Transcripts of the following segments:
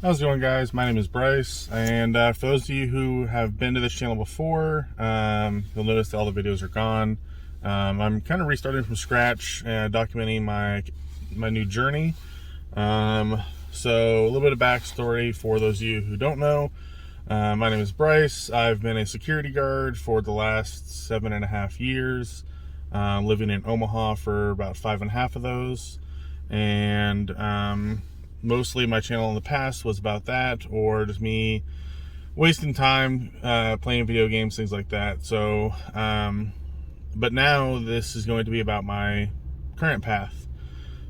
How's it going, guys? My name is Bryce, and for those of you who have been to this channel before, you'll notice that all the videos are gone. I'm kind of restarting from scratch and documenting my new journey. So a little bit of backstory for those of you who don't know. My name is Bryce. I've been a security guard for the last 7.5 years, living in Omaha for about 5.5 of those, and mostly my channel in the past was about that, or just me wasting time playing video games, things like that. So but now this is going to be about my current path.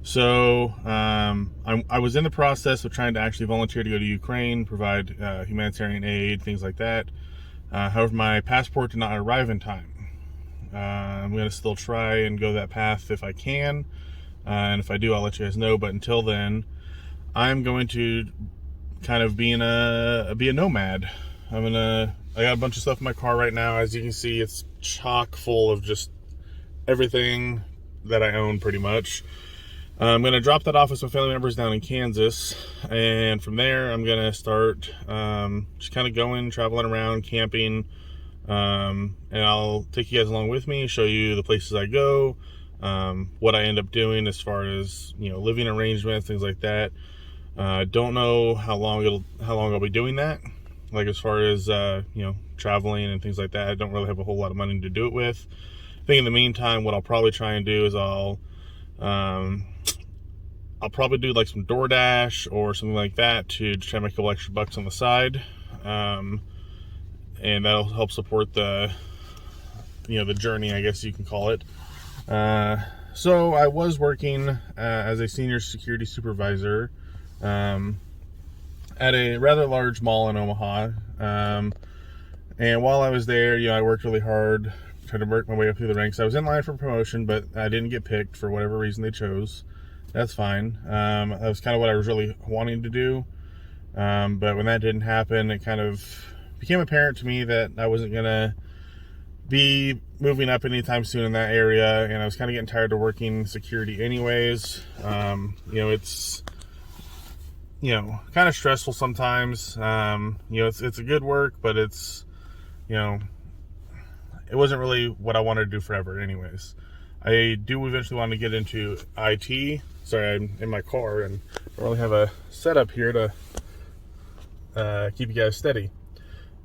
So I was in the process of trying to actually volunteer to go to Ukraine, provide humanitarian aid, things like that. However, my passport did not arrive in time. I'm going to still try and go that path if I can, and if I do, I'll let you guys know. But until then, I'm going to kind of be a nomad. I got a bunch of stuff in my car right now. As you can see, it's chock full of just everything that I own, pretty much. I'm going to drop that off with some family members down in Kansas, and from there I'm going to start just kind of going, traveling around, camping, and I'll take you guys along with me, show you the places I go, what I end up doing as far as, living arrangements, things like that. Don't know how long I'll be doing that. Like, as far as traveling and things like that, I don't really have a whole lot of money to do it with. I think in the meantime, what I'll probably try and do is I'll probably do like some DoorDash or something like that to try and make a couple extra bucks on the side, and that'll help support the journey, I guess you can call it. So I was working as a senior security supervisor at a rather large mall in Omaha, and while I was there, I worked really hard, tried to work my way up through the ranks. I was in line for promotion, but I didn't get picked for whatever reason they chose. That's fine. That was kind of what I was really wanting to do, but when that didn't happen, it kind of became apparent to me that I wasn't gonna be moving up anytime soon in that area, and I was kind of getting tired of working security anyways. It's kind of stressful sometimes. It's a good work, but it's, it wasn't really what I wanted to do forever anyways. I do eventually want to get into IT. Sorry, I'm in my car and I don't really have a setup here to keep you guys steady.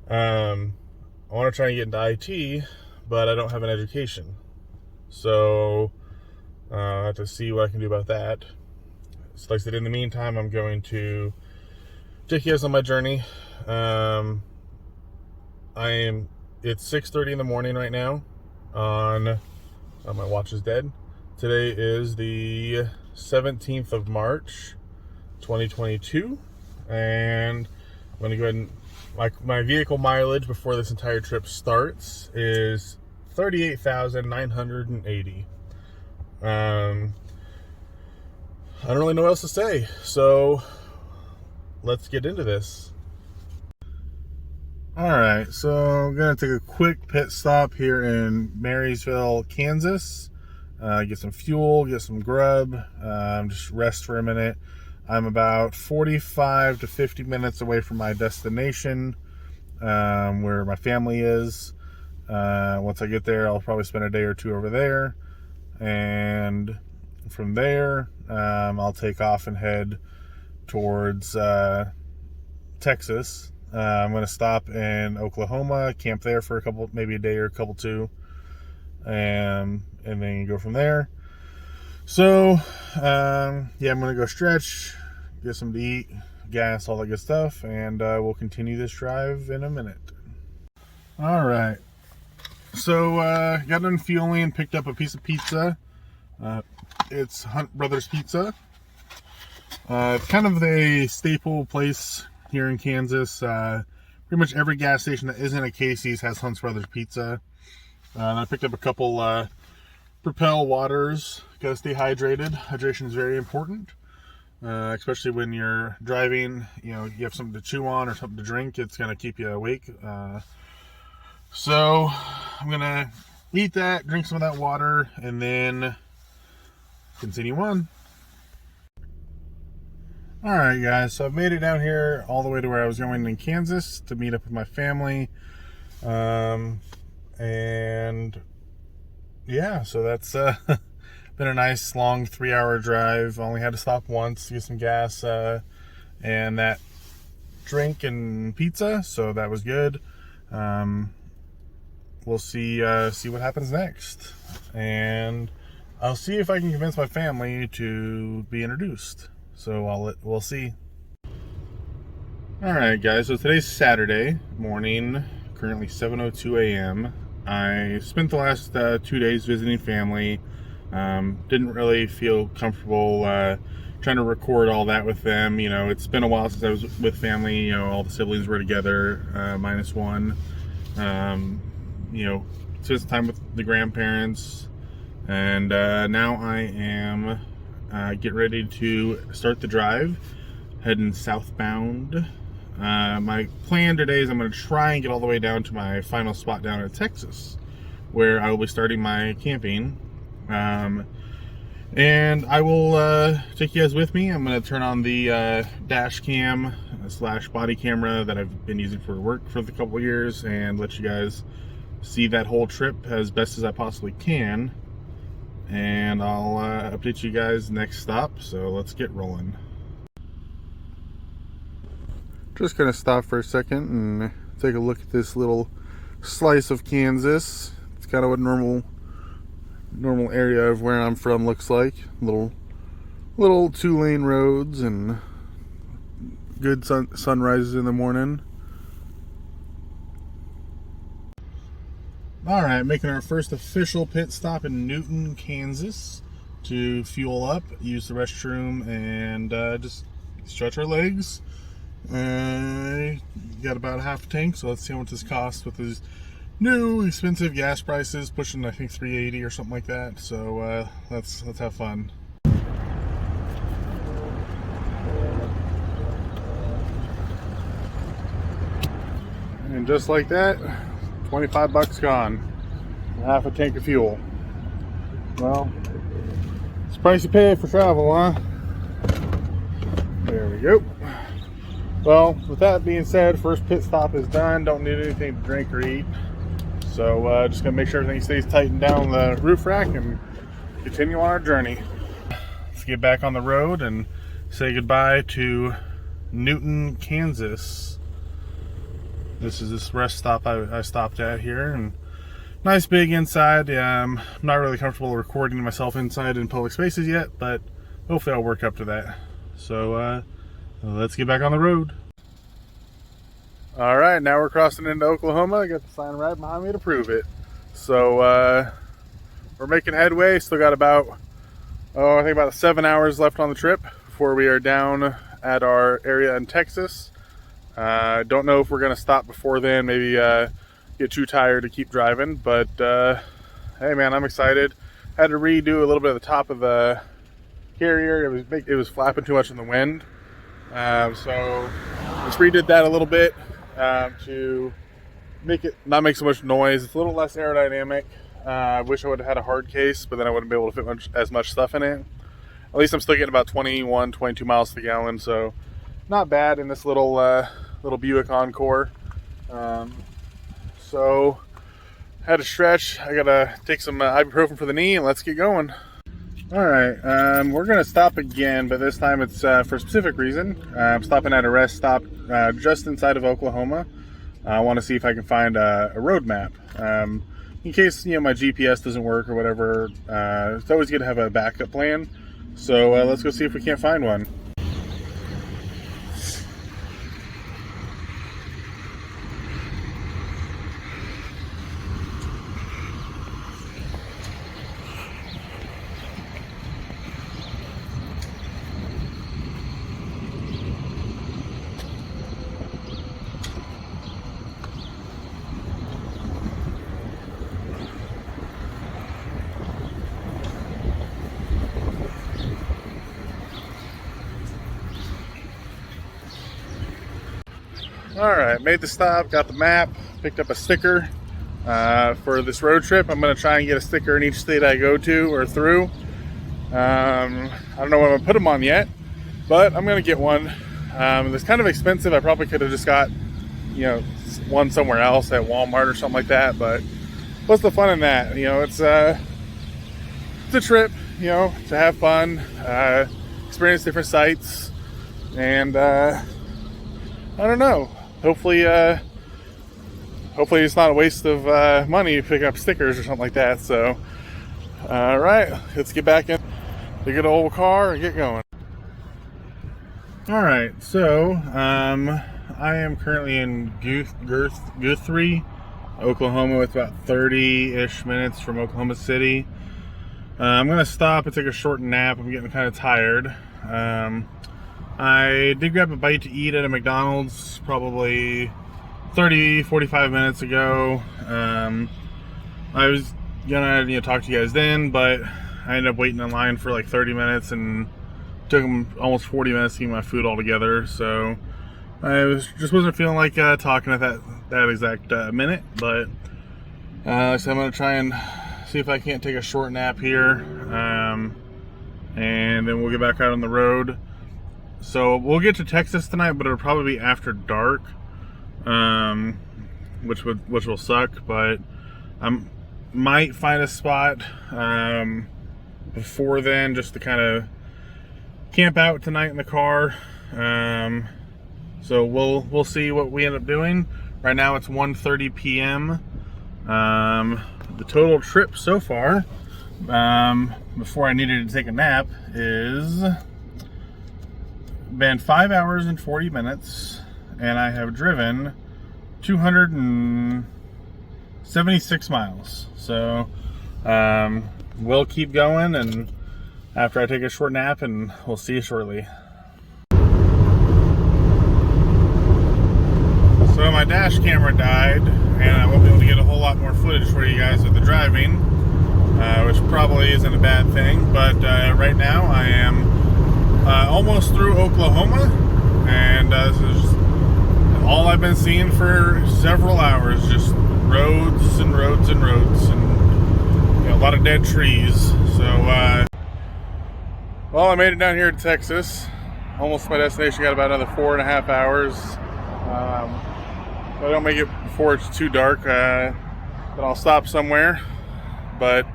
I want to try and get into IT, but I don't have an education. So I'll have to see what I can do about that. So like I said, in the meantime, I'm going to take you guys on my journey. It's 6:30 in the morning right now on my watch is dead. Today is the 17th of March, 2022, and I'm going to go ahead and my vehicle mileage before this entire trip starts is 38,980. I don't really know what else to say, so let's get into this. Alright, so I'm going to take a quick pit stop here in Marysville, Kansas. Get some fuel, get some grub, just rest for a minute. I'm about 45 to 50 minutes away from my destination, where my family is. Once I get there, I'll probably spend a day or two over there, and from there, I'll take off and head towards Texas. I'm going to stop in Oklahoma, camp there for maybe a day or a couple two, and then go from there. So, I'm going to go stretch, get something to eat, gas, all that good stuff, and we'll continue this drive in a minute. All right. So, got done fueling and picked up a piece of pizza. It's Hunt Brothers Pizza. Kind of a staple place here in Kansas. Pretty much every gas station that isn't a Casey's has Hunt Brothers Pizza. And I picked up a couple Propel waters. Gotta stay hydrated. Hydration is very important, especially when you're driving. You have something to chew on or something to drink. It's gonna keep you awake. So I'm gonna eat that, drink some of that water, and then continue on. All right, guys, so I've made it down here all the way to where I was going in Kansas to meet up with my family. And yeah, so that's been a nice long 3-hour drive. Only had to stop once to get some gas and that drink and pizza, so that was good. We'll see what happens next, and I'll see if I can convince my family to be introduced. So we'll see. All right, guys. So today's Saturday morning, currently 7:02 a.m. I spent the last 2 days visiting family. Didn't really feel comfortable trying to record all that with them. You know, it's been a while since I was with family. You know, all the siblings were together, minus one. You know, spent some time with the grandparents, and now I am getting ready to start the drive, heading southbound. My plan today is I'm going to try and get all the way down to my final spot down in Texas, where I will be starting my camping. And I will take you guys with me. I'm going to turn on the dash cam / body camera that I've been using for work for the couple years and let you guys see that whole trip as best as I possibly can. And I'll update you guys next stop. So let's get rolling. Just gonna stop for a second and take a look at this little slice of Kansas. It's kind of what normal area of where I'm from looks like. Little 2-lane roads and good sunrises in the morning. All right, making our first official pit stop in Newton, Kansas to fuel up, use the restroom, and just stretch our legs. Got about half a tank, so let's see how much this costs with these new expensive gas prices, pushing I think $3.80 or something like that. So let's have fun. And just like that, $25 gone. Half a tank of fuel. Well, it's the price you pay for travel, huh? There we go. Well, with that being said, first pit stop is done. Don't need anything to drink or eat. So just gonna make sure everything stays tightened down the roof rack and continue on our journey. Let's get back on the road and say goodbye to Newton, Kansas. This is this rest stop I stopped at here, and nice big inside. I'm not really comfortable recording myself inside in public spaces yet, but hopefully I'll work up to that. So let's get back on the road. All right, now we're crossing into Oklahoma. I got the sign right behind me to prove it. So we're making headway. Still got about, I think about 7 hours left on the trip before we are down at our area in Texas. Don't know if we're gonna stop before then. Maybe get too tired to keep driving. But hey, man, I'm excited. Had to redo a little bit of the top of the carrier. It was flapping too much in the wind. So just redid that a little bit to make it not make so much noise. It's a little less aerodynamic. I wish I would have had a hard case, but then I wouldn't be able to fit as much stuff in it. At least I'm still getting about 21, 22 miles to the gallon, so not bad in this little Buick Encore. So had to stretch. I gotta take some ibuprofen for the knee, and let's get going. All right, we're gonna stop again, but this time it's for a specific reason. I'm stopping at a rest stop just inside of Oklahoma. I want to see if I can find a road map in case my GPS doesn't work or whatever. It's always good to have a backup plan. So let's go see if we can't find one. All right, made the stop, got the map, picked up a sticker for this road trip. I'm gonna try and get a sticker in each state I go to or through. I don't know what I'm gonna put them on yet, but I'm gonna get one. It's kind of expensive. I probably could have just got, one somewhere else at Walmart or something like that. But what's the fun in that? It's a trip. To have fun, experience different sights, and I don't know. Hopefully it's not a waste of money picking up stickers or something like that. So, all right, let's get back in the good old car and get going. All right, so I am currently in Guthrie, Oklahoma, with about 30-ish minutes from Oklahoma City. I'm gonna stop and take a short nap. I'm getting kind of tired. I did grab a bite to eat at a McDonald's probably 30-45 minutes ago. I was gonna talk to you guys then, but I ended up waiting in line for like 30 minutes and took them almost 40 minutes to get my food all together. So I wasn't feeling like talking at that exact minute, but so I'm gonna try and see if I can't take a short nap here, and then we'll get back out on the road. So we'll get to Texas tonight, but it'll probably be after dark, which will suck. But I might find a spot before then, just to kind of camp out tonight in the car. So we'll see what we end up doing. Right now it's 1:30 p.m. The total trip so far, before I needed to take a nap, is been 5 hours and 40 minutes, and I have driven 276 miles. So we'll keep going, and after I take a short nap, and we'll see you shortly. So my dash camera died, and I won't be able to get a whole lot more footage for you guys of the driving, which probably isn't a bad thing. But right now I am almost through Oklahoma, and this is all I've been seeing for several hours, just roads and roads and roads, and a lot of dead trees. So well, I made it down here to Texas, almost to my destination. Got about another 4.5 hours. If I don't make it before it's too dark, then I'll stop somewhere. But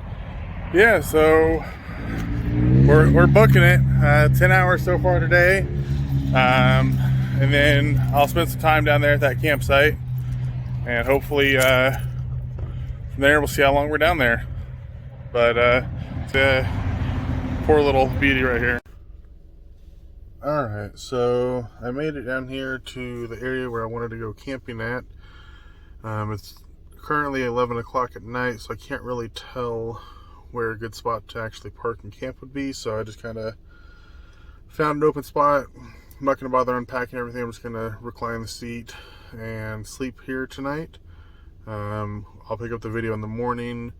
yeah, so we're booking it. 10 hours so far today, and then I'll spend some time down there at that campsite, and hopefully from there we'll see how long we're down there. But it's a poor little beauty right here. Alright, so I made it down here to the area where I wanted to go camping at. It's currently 11 o'clock at night, so I can't really tell where a good spot to actually park and camp would be. So I just kind of found an open spot. I'm not going to bother unpacking everything. I'm just going to recline the seat and sleep here tonight. I'll pick up the video in the morning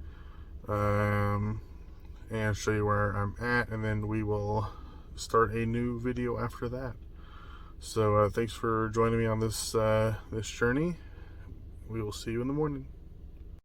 and show you where I'm at, and then we will start a new video after that. So thanks for joining me on this this journey. We will see you in the morning.